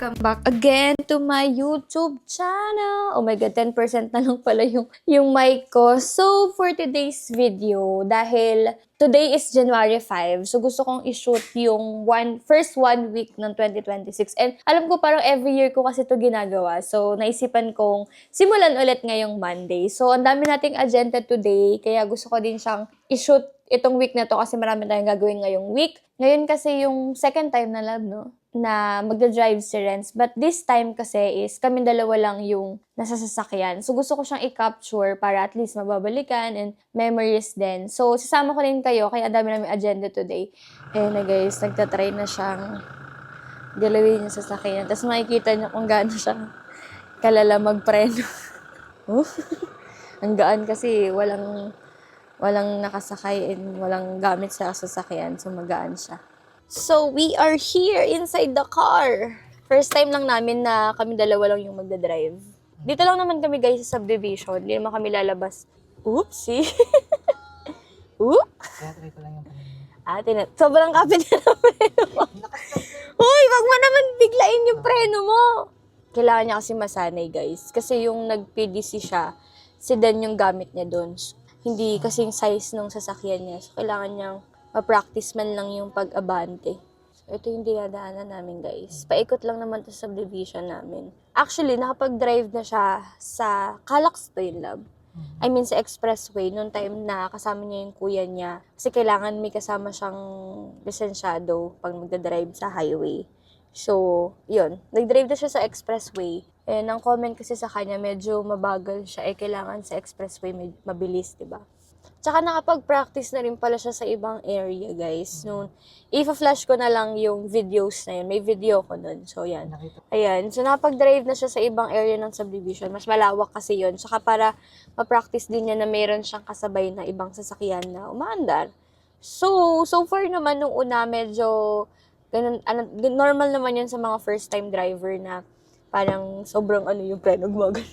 welcome back again to my YouTube channel. Oh my God, 10% na lang pala yung mic ko. So, for today's video, dahil today is January 5, so gusto kong i-shoot yung first one week ng 2026. And alam ko parang every year ko kasi ito ginagawa. So, naisipan kong simulan ulit ngayong Monday. So, ang dami nating agenda today, kaya gusto ko din siyang i-shoot itong week na to kasi marami tayong gagawin ngayong week. Ngayon kasi yung second time na lab, no? Na magda-drive si Renz. But this time kasi is kami dalawa lang yung nasa sasakyan. So gusto ko siyang i-capture para at least mababalikan and memories din. So sasama ko rin kayo kaya ang dami namin agenda today. Ayun na guys, nagtatry na siyang galawin yung sasakyan. Tapos makikita niyo kung gaano siya kalala magpreno. Ang gaan kasi walang nakasakay and walang gamit sa sasakyan. So magaan siya. So, we are here inside the car. First time lang namin na kami dalawa lang yung magdadrive. Dito lang naman kami guys sa subdivision. Hindi naman kami lalabas. Oopsie. Oop. Try ko lang yung Sobrang kapit na ng preno mo. Uy, wag mo naman biglain yung preno mo. Kailangan niya kasi masanay guys. Kasi yung nag-PDC siya, sedan yung gamit niya doon. Hindi kasing size ng sasakyan niya. So, kailangan niyang ma-practice man lang yung pag-abante. So, ito yung dinadaanan namin, guys. Paikot lang naman to sa subdivision namin. Actually, nakapag-drive na siya sa Calax to yung lab. I mean, sa expressway, noong time na kasama niya yung kuya niya. Kasi kailangan may kasama siyang lisensyado pag magdadrive sa highway. So, yun. Nag-drive na siya sa expressway. And ang comment kasi sa kanya, medyo mabagal siya. Kailangan sa expressway mabilis, diba? Tsaka nakapag-practice na rin pala siya sa ibang area, guys. Noon, i-flash ko na lang yung videos na yun. May video ko nun. So, yan. Ayan. So, nakapag-drive na siya sa ibang area ng subdivision. Mas malawak kasi yun. Tsaka para ma-practice din niya na meron siyang kasabay na ibang sasakyan na umaandar. So far naman nung una, medyo ganun, normal naman yun sa mga first-time driver na parang sobrang yung preno gumagal.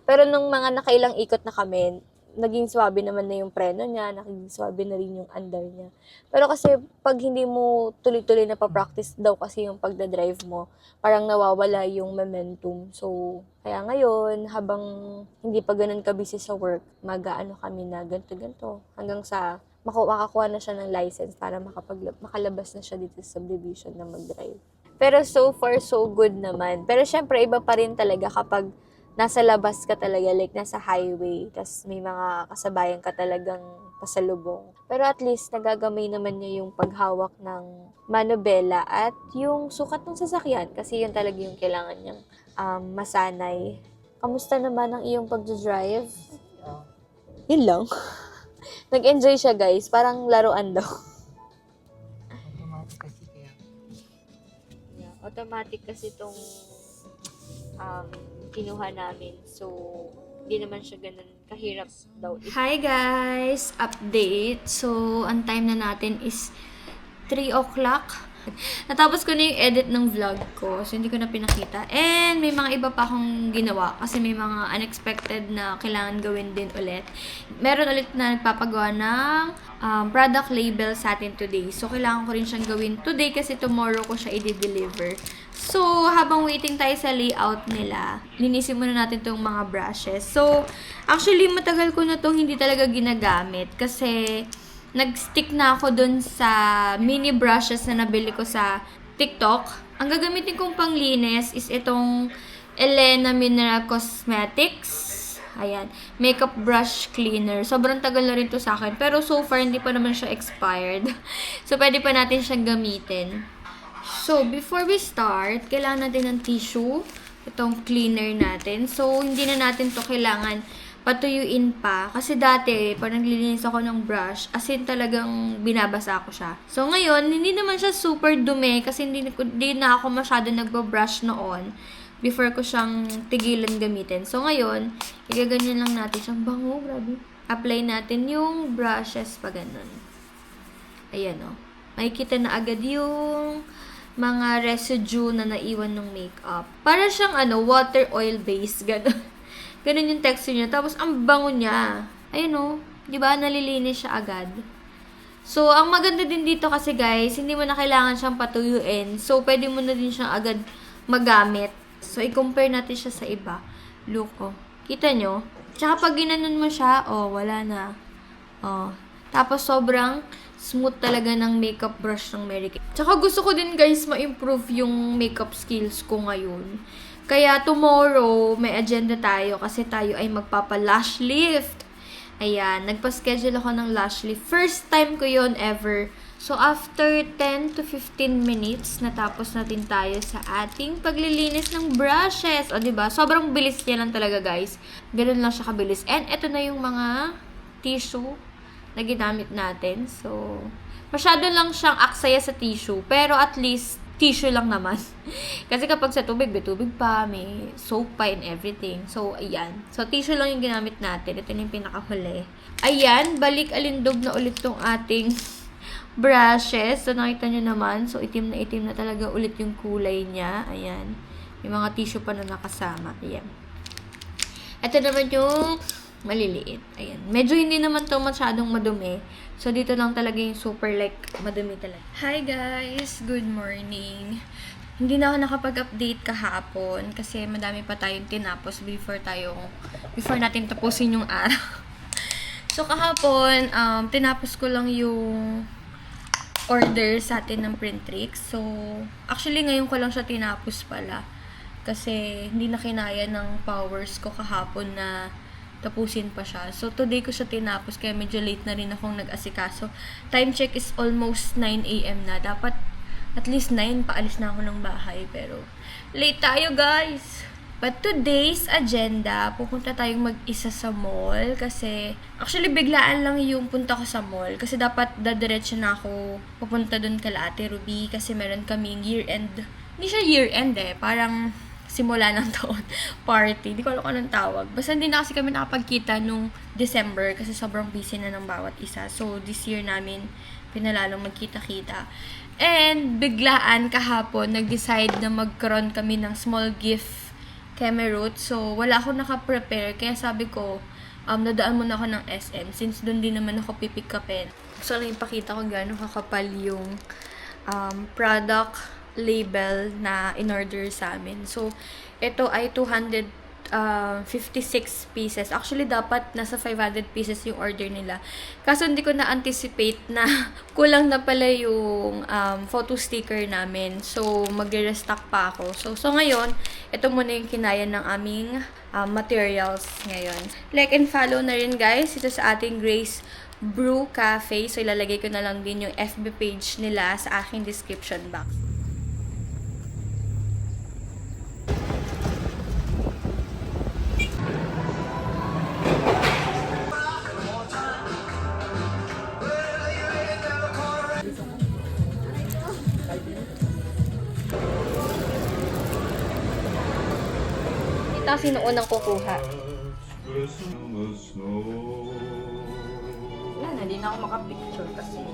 Pero nung mga nakailang ikot na kami, naging swabe naman na yung preno niya, naging swabe na rin yung andar niya. Pero kasi pag hindi mo tuloy-tuloy na pa-practice daw kasi yung pagdadrive mo, parang nawawala yung momentum. So, kaya ngayon, habang hindi pa ganun ka-busy sa work, mag-aano kami na ganito-ganito. Hanggang sa makakuha na siya ng license para makalabas na siya dito sa subdivision na mag-drive. Pero so far, so good naman. Pero syempre, iba pa rin talaga kapag nasa labas ka talaga, like nasa highway, tas may mga kasabayan ka talagang pasalubong. Pero at least, nagagamay naman niya yung paghawak ng manubela at yung sukat ng sasakyan kasi yun talaga yung kailangan niyang masanay. Kamusta naman ang iyong pag-drive? Yun lang. Nag-enjoy siya guys, parang laruan daw. automatic kasi kaya. Yeah, automatic kasi itong kinuha namin. So, hindi naman siya ganun kahirap daw. Hi guys! Update. So, ang time na natin is 3 o'clock. Natapos ko na yung edit ng vlog ko. So, hindi ko na pinakita. And, may mga iba pa akong ginawa. Kasi may mga unexpected na kailangan gawin din ulit. Meron ulit na nagpapagawa ng product label sa atin today. So, kailangan ko rin siyang gawin today kasi tomorrow ko siya i-deliver. So, habang waiting tayo sa layout nila, linisin muna natin itong mga brushes. So, actually, matagal ko na itong hindi talaga ginagamit kasi nag-stick na ako dun sa mini brushes na nabili ko sa TikTok. Ang gagamitin kong panglinis is itong Elena Mineral Cosmetics. Ayan, makeup brush cleaner. Sobrang tagal na rin to sa akin. Pero so far, hindi pa naman siya expired. So, pwede pa natin siyang gamitin. So, before we start, kailangan natin ng tissue. Itong cleaner natin. So, hindi na natin to kailangan patuyuin pa. Kasi dati, pag naglilinis ako ng brush, as in talagang binabasa ko siya. So, ngayon, hindi naman siya super dumi kasi hindi na ako masyado nagbabrush noon before ko siyang tigilan gamitin. So, ngayon, igaganyan lang natin siyang bango. Grabe. Apply natin yung brushes pa ganun. Ayan o. Makikita na agad yung mga residue na naiwan ng makeup. Para siyang water oil base. Ganun. Ganun yung texture niya. Tapos, ang bango niya. Ayun o. Diba? Nalilinis siya agad. So, ang maganda din dito kasi guys, hindi mo na kailangan siyang patuyuin. So, pwede mo na din siyang agad magamit. So, i-compare natin siya sa iba. Look, oh. Kita nyo? Tsaka pag ginanon mo siya, oh, wala na. Oh. Tapos, sobrang smooth talaga ng makeup brush ng Mary Kay. Tsaka gusto ko din, guys, ma-improve yung makeup skills ko ngayon. Kaya, tomorrow, may agenda tayo kasi tayo ay magpapa-lash lift. Ayan, nagpa-schedule ako ng lash lift. First time ko yon ever. So, after 10 to 15 minutes, natapos natin tayo sa ating paglilinis ng brushes. O, diba? Sobrang bilis niya lang talaga, guys. Ganun lang siya kabilis. And, eto na yung mga tissue na ginamit natin. So, masyado lang siyang aksaya sa tissue. Pero, at least, tissue lang naman. Kasi kapag sa tubig, may tubig pa, may soap pa and everything. So, ayan. So, tissue lang yung ginamit natin. Ito na yung pinakahuli. Ayan, balik alindog na ulit tong ating brushes. So, nakita nyo naman. So, itim na talaga ulit yung kulay niya. Ayan. May mga tissue pa na nakasama. Ayan. Ito naman yung maliliit. Ayan. Medyo hindi naman to masyadong madumi. So, dito lang talaga yung super like madumi talaga. Hi guys! Good morning! Hindi na ako nakapag-update kahapon kasi madami pa tayong tinapos before natin tapusin yung araw. So, kahapon, tinapos ko lang yung order sa atin ng Printrix. So, actually, ngayon ko lang siya tinapos pala. Kasi, hindi na kinaya ng powers ko kahapon na tapusin pa siya. So, today ko siya tinapos. Kaya medyo late na rin akong nag-asikaso. Time check is almost 9 a.m. na. Dapat, at least 9, paalis na ako ng bahay. Pero, late tayo, guys! But today's agenda, pupunta tayong mag-isa sa mall kasi actually biglaan lang yung punta ko sa mall kasi dapat dadiretso na ako pupunta dun kala Ate Ruby kasi meron kaming year-end. Hindi siya year-end parang simula ng taon party. Hindi ko alam kung anong tawag. Basta hindi na kasi kami nakapagkita nung December kasi sobrang busy na ng bawat isa. So this year namin pinalalong magkita-kita. And biglaan kahapon nag-decide na magkaroon kami ng small gift Kemerut. So, wala akong naka-prepare. Kaya sabi ko, nadaan muna ako ng SM. Since doon din naman ako pipick upin. So, lang ipakita ko gano'ng kakapal yung product label na in-order sa amin. So, ito ay 256 pieces. Actually, dapat nasa 500 pieces yung order nila. Kaso, hindi ko na-anticipate na kulang na pala yung photo sticker namin. So, magre-restock pa ako. So ngayon, ito muna yung kinaya ng aming materials ngayon. Like and follow na rin, guys. Ito sa ating Grace Brew Cafe. So, ilalagay ko na lang din yung FB page nila sa aking description box. Kasi noon ang kukuha. Wala na, di na ako makapicture kasi.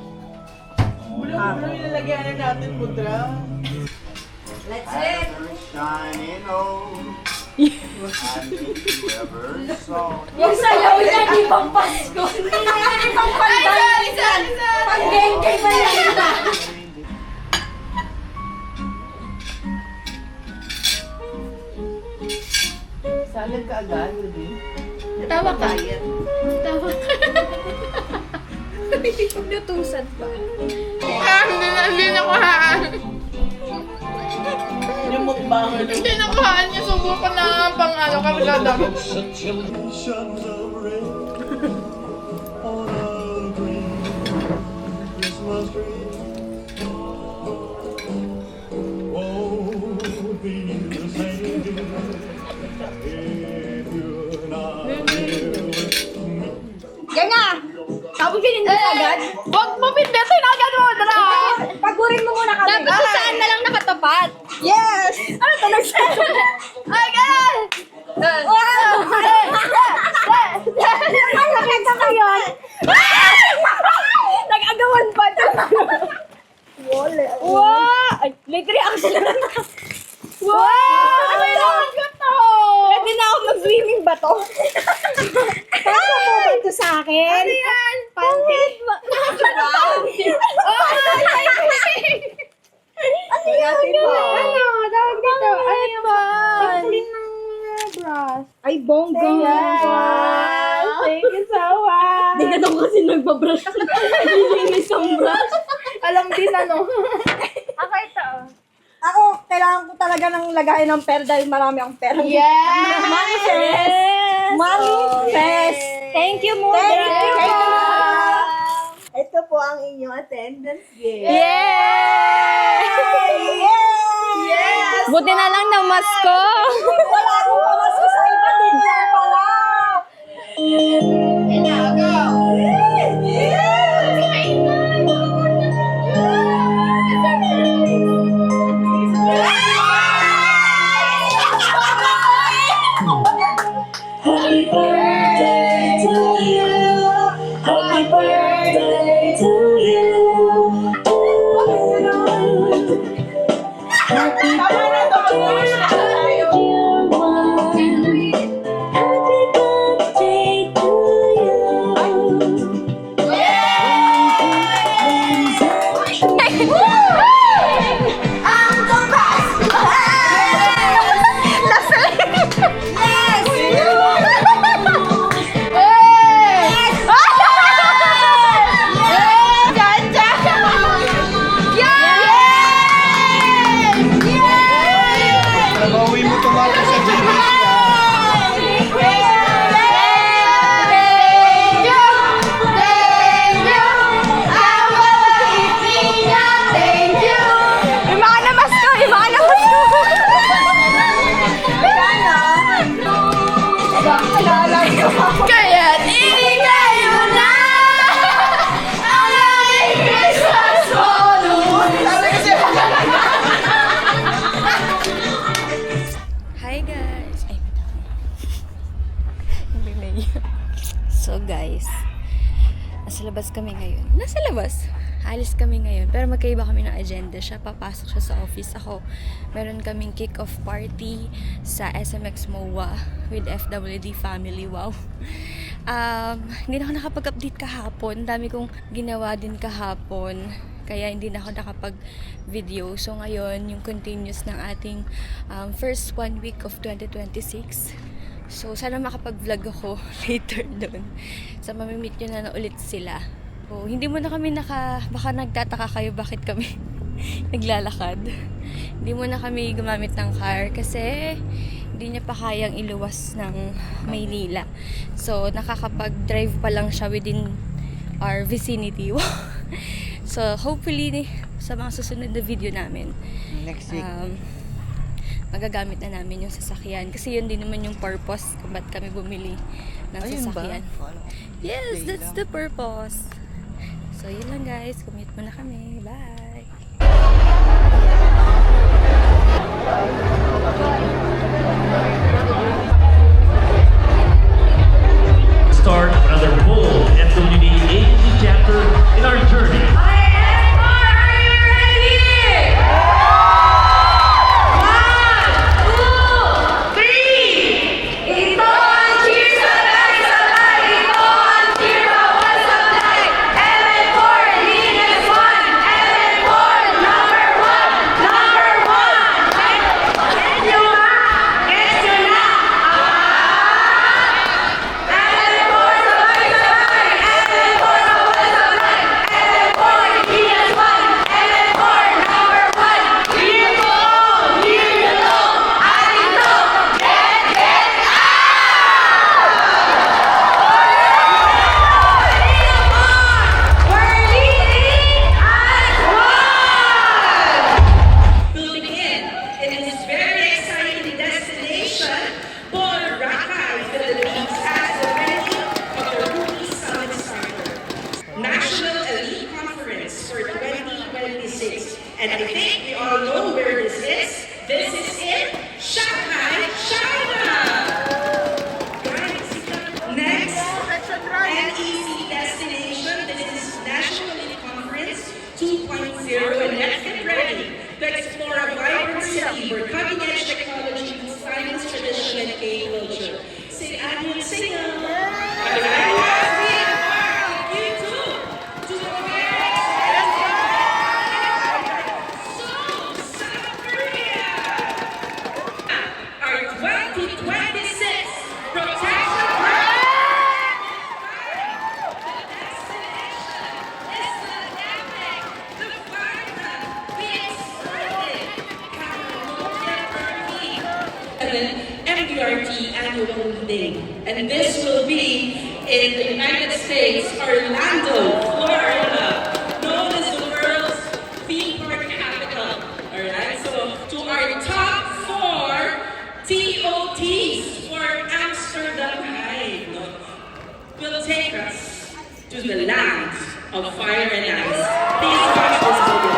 Wala mo nilalagyan na natin, Budra. Let's it! Shining home. Yung sayaw niya, di pang Pasko. Hindi na di pang pandalisan. Pag-gengkay pa yan na. Salad ka agad, Ruby. Tawa ka. Tawa ka. Hindi ko nutusan pa. Hindi nakuhaan. Yung mukbang. Hindi nakuhaan niya. Subukan na pang ano kargada. Yan na! Tapos pinindot agad? Huwag mo pindutin agad mo! Dara! Pagurin mo muna kami. Dapat kung saan na lang nakatapat. Yes! Ano to? Ay, ganun! Wow! Nakakita ka yun? Nag-agawan pa ito. Wow! Ay, late reaction na. Wow! Ano yung to? Pwede na ako mag-swimming ba to? Kasya mo ba ito sa akin? Ano yan? Panty. Oh, Ano yun? Ano? Tawag dito. ito. Ano yung pangkulin ng brush? Ay, bongga. Yes! Thank you so much! Hindi ka daw kasi nagbabrush. Nililinis ang brush. Alam din ano. Ako ito. Ako, kailangan ko talaga ng lagayan ng pera dahil marami akong pera. Yes! Manifest! Manifest! Thank you, Mother. Thank you. Ito po ang inyong attendance gift. Yay! Yes! Buti na lang na masko. Wala akong pamasko sa iba, dito lang pala. And now, go! Happy birthday to you. Happy birthday to you. Happy birthday, dear one. Happy birthday to Nag-uwi mo tumata sa GBC. Imaan na masko. Imaan na masko. Kaya hindi kayo na ang aming Christmas bonus. Hi guys. Ay, hindi na yun. So guys, nasa labas kami ngayon. Nasa labas? Alis kami ngayon. Pero magkaiba kami ng agenda. Siya papasok siya sa office. Ako, meron kaming kick-off party sa SMX MOA with FWD family. Wow. Hindi na ako nakapag-update kahapon. Dami kong ginawa din kahapon. Kaya hindi na ako nakapag-video. So ngayon, yung continuous ng ating first 1 week of 2026. So sana makapag-vlog ako later doon. So mamimit nyo na ulit sila. So, hindi mo na kami baka nagtataka kayo bakit kami naglalakad. Hindi mo na kami gumamit ng car kasi hindi niya pa kayang iluwas ng Maynila. So nakakapag-drive pa lang siya within our vicinity. So, hopefully, sa mga susunod na video namin, Next week. magagamit na namin yung sasakyan. Kasi yun din naman yung purpose kung ba't kami bumili ng sasakyan. Yes, that's the purpose. So, yun lang guys. Commute muna kami. Bye! Start another bold FWD agency chapter in our journey. And I think we all know where this is. This is in Shanghai, China. Guys, next NEC destination. This is National Elite Conference 2.0, and let's get ready to explore a vibrant city where cutting-edge technology, science, tradition, and culture. Say, Admiral Singer. And this will be in the United States, Orlando, Florida, known as the world's theme park capital. Alright, so to our top 4 TOTs for Amsterdam High, will take us to the land of fire and ice. Please watch this video.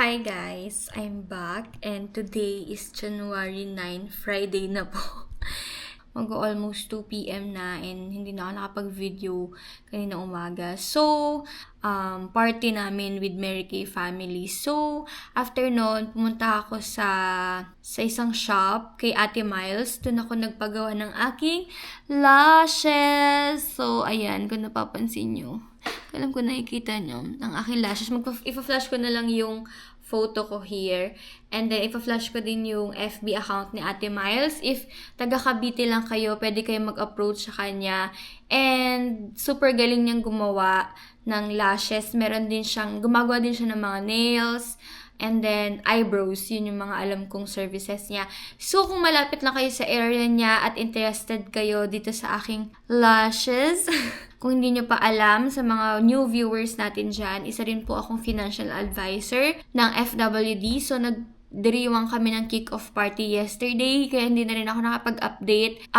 Hi guys, I'm back and today is January 9, Friday na po. Mag-almost 2 p.m. na and hindi na ako nakapag-video kanina umaga. So, party namin with Mary Kay family. So, after nun, pumunta ako sa isang shop kay Ate Miles. Doon ako nagpagawa ng aking lashes. So, ayan, kung napapansin nyo. Alam ko nakikita nyo ang aking lashes. Ipa-flash ko na lang yung photo ko here. And then, ipa-flash ko din yung FB account ni Ate Miles. If taga Cavite lang kayo, pwede kayo mag-approach sa kanya. And, super galing niyang gumawa ng lashes. Gumagawa din siya ng mga nails. And then, eyebrows. Yun yung mga alam kong services niya. So, kung malapit lang kayo sa area niya at interested kayo dito sa aking lashes, kung hindi nyo pa alam, sa mga new viewers natin dyan, isa rin po akong financial advisor ng FWD. So, nagdiriwang kami ng kick-off party yesterday, kaya hindi na rin ako nakapag-update.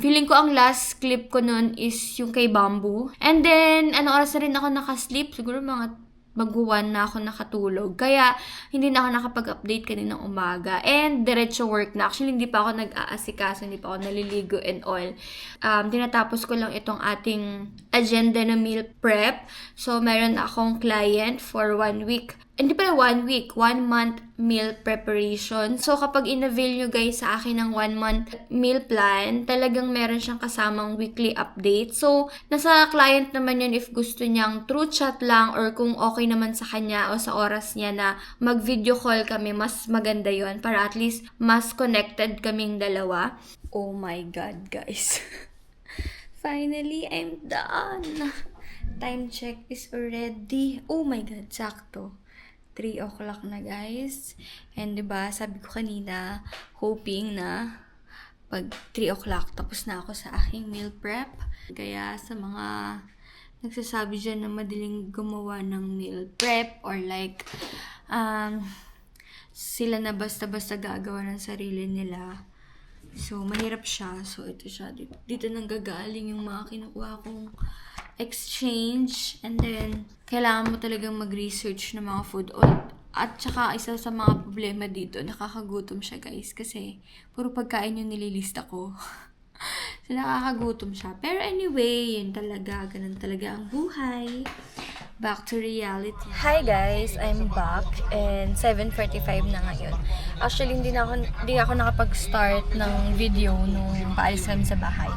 Feeling ko ang last clip ko nun is yung kay Bamboo. And then, oras na rin ako nakasleep? Siguro mga mag-1 na ako nakatulog. Kaya, hindi na ako nakapag-update kaninang umaga. And, diretso work na. Actually, hindi pa ako nag-aasikaso, hindi pa ako naliligo and all. Tinatapos ko lang itong ating agenda na meal prep. So, meron akong client for 1 week. Hindi pala 1 week, 1 month meal preparation. So, kapag in-avail nyo guys sa akin ng 1 month meal plan, talagang meron siyang kasamang weekly update. So, nasa client naman yun if gusto niyang through chat lang or kung okay naman sa kanya o sa oras niya na mag-video call kami, mas maganda yon para at least mas connected kaming dalawa. Oh my God, guys. Finally, I'm done. Time check is already, oh my God, sakto. 3 o'clock na guys. And diba, sabi ko kanina, hoping na pag 3 o'clock, tapos na ako sa aking meal prep. Kaya sa mga nagsasabi dyan na madaling gumawa ng meal prep or like, sila na basta-basta gagawa ng sarili nila. So, mahirap siya. So, ito siya. Dito nang gagaling yung mga kinukuha kong exchange. And then, kailangan mo talagang mag-research ng mga food. At saka, isa sa mga problema dito, nakakagutom siya guys. Kasi, puro pagkain yung nililista ko. So, nakakagutom siya. Pero anyway, yun talaga. Ganun talaga ang buhay. Back to reality. Hi guys, I'm back and 7:45 na ngayon. Actually, hindi ako nakapag-start ng video nung paalis kami sa bahay.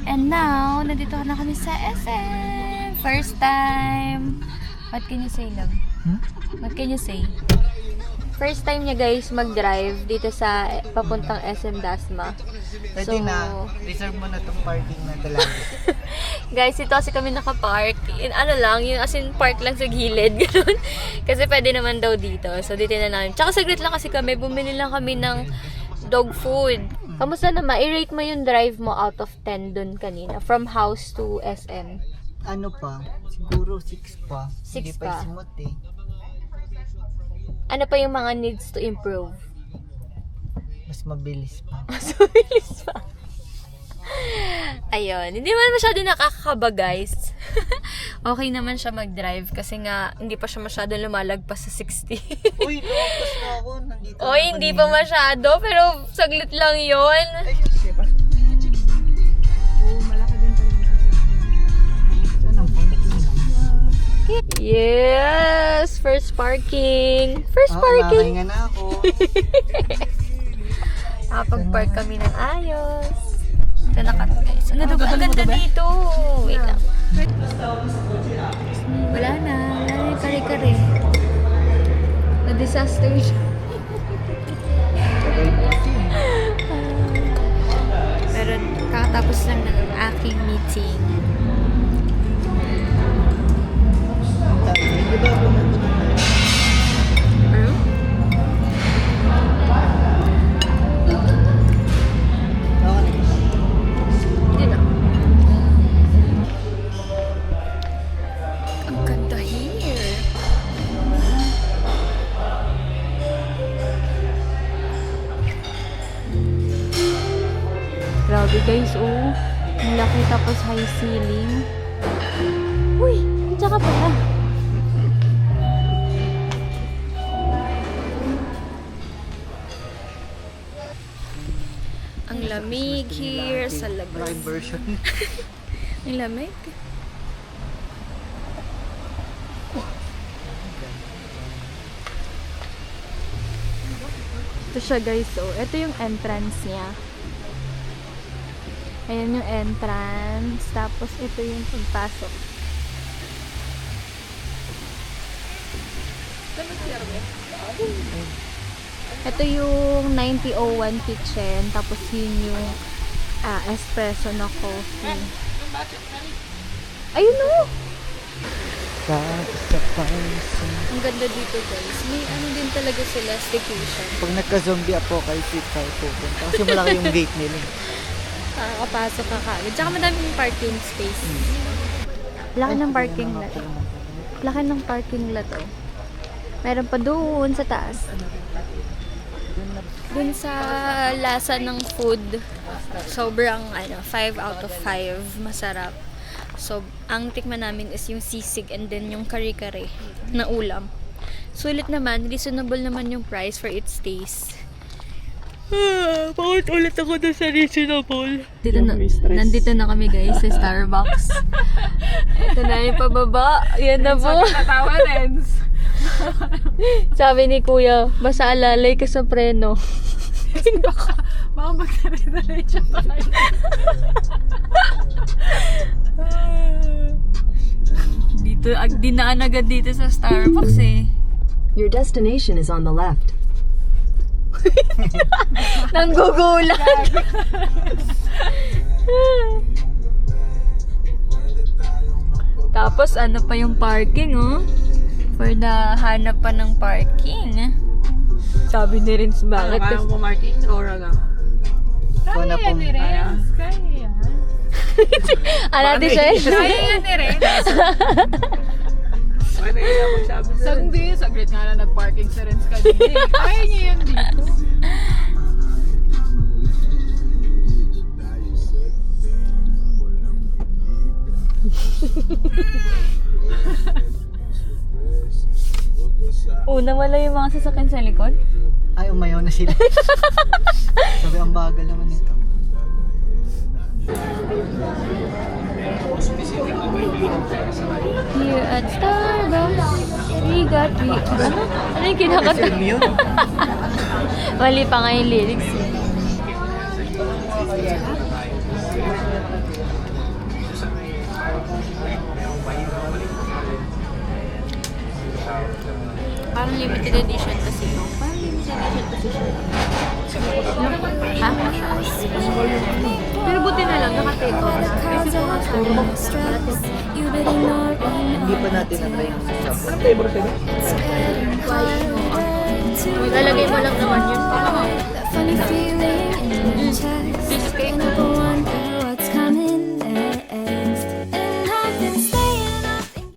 And now, nandito na kami sa SM. First time. What can you say, love? What can you say? First time niya guys mag-drive dito sa papuntang SM Dasma. Pwede na. Reserve mo na itong parking na talaga. Guys, ito kasi kami nakapark. Ano lang, yung as in park lang sa gilid. Ganun. Kasi pwede naman daw dito. So, dito na namin. Tsaka saglit lang kasi kami. Bumili lang kami ng dog food. Kamusta naman? I-rate mo yung drive mo out of 10 dun kanina. From house to SM. Ano pa? Siguro 6 pa. 6 Hindi pa. pa simot eh. Ano pa yung mga needs to improve? Mas mabilis pa. Mas mabilis pa. Ayun. Hindi man masyado nakakakaba, guys. Okay naman siya mag-drive kasi nga hindi pa siya masyado lumalagpas sa 60. Uy, lumagpas na ako. Nandito Oy, na hindi kanina. pa masyado, pero saglit lang yon. Ay, siya. Saan ang parking? Yes! First parking! First parking! Nakahinga na ako. Nakapag-park kami ng ayos. Ito na kami, guys. Ang ganda dito! Wait lang. Wala na. Wala na yung kare-kare. Na-disaster siya. Pero kakatapos lang ng aking meeting. Ano? Hindi na. Ang ganda here. Grabe guys, oh. Ang laki tapos high ceiling. Uy, tsaka pala. Ang lamig here sa labas. Prime version. Ang lamig. Ito siya guys, oh. Ito yung entrance niya. Ayan yung entrance. Tapos ito yung pagpasok. Ito yung 9001 kitchen. Tapos yun yung espresso na coffee. Ayun o! Ang ganda dito guys. May ano din talaga sila, staycation. Pag nagka-zombie apocalypse tayo pupunta. Kasi malaki yung gate nila. Kakapasok ka kagad. Tsaka madaming parking space. Laki ng parking lot. Laki ng parking lot oh. Meron pa doon sa taas. Dun sa lasa ng food, sobrang 5 out of 5. Masarap. So, ang tikman namin is yung sisig and then yung kare-kare na ulam. Sulit naman, reasonable naman yung price for its taste. Paulit-ulit ako doon sa reasonable. Nandito na kami guys sa Starbucks. Ito na yung pababa. Yan na po. Natawa, Renz. Sabi ni Kuya, basta alalay ka sa preno. Baka magkare-diretso tayo. Dito, dinaan agad dito sa Starbucks eh. Your destination is on the left. Nanggugulat. Tapos ano pa yung parking oh. For the hanap pa ng parking. Sabi ni Rins bakit? Kaya mo, Martin? Ora lang. Ikaw na po. Kaya yan. Ano natin siya? Kaya yan ni Renz. Ano yung magsabi sa Sandi, saglit nga lang nag-parking sa Renz kanina. Kaya niya yan dito. Una wala yung mga sasakyan sa likod. Ay, umayaw na sila. Sabi, ang bagal naman nito. Here at Starbucks, we got ano? Ano yung kinakanta? Film yun. Mali pa nga yung lyrics eh. Parang limited edition kasi ito. Parang limited edition kasi siya. Ha? Pero buti na lang, naka-take off na. Kasi po nga Starbucks. Hindi pa natin na-try yung sa shop. Lalagay mo lang naman yun. Funny feeling in your chest. Cheesecake. Number one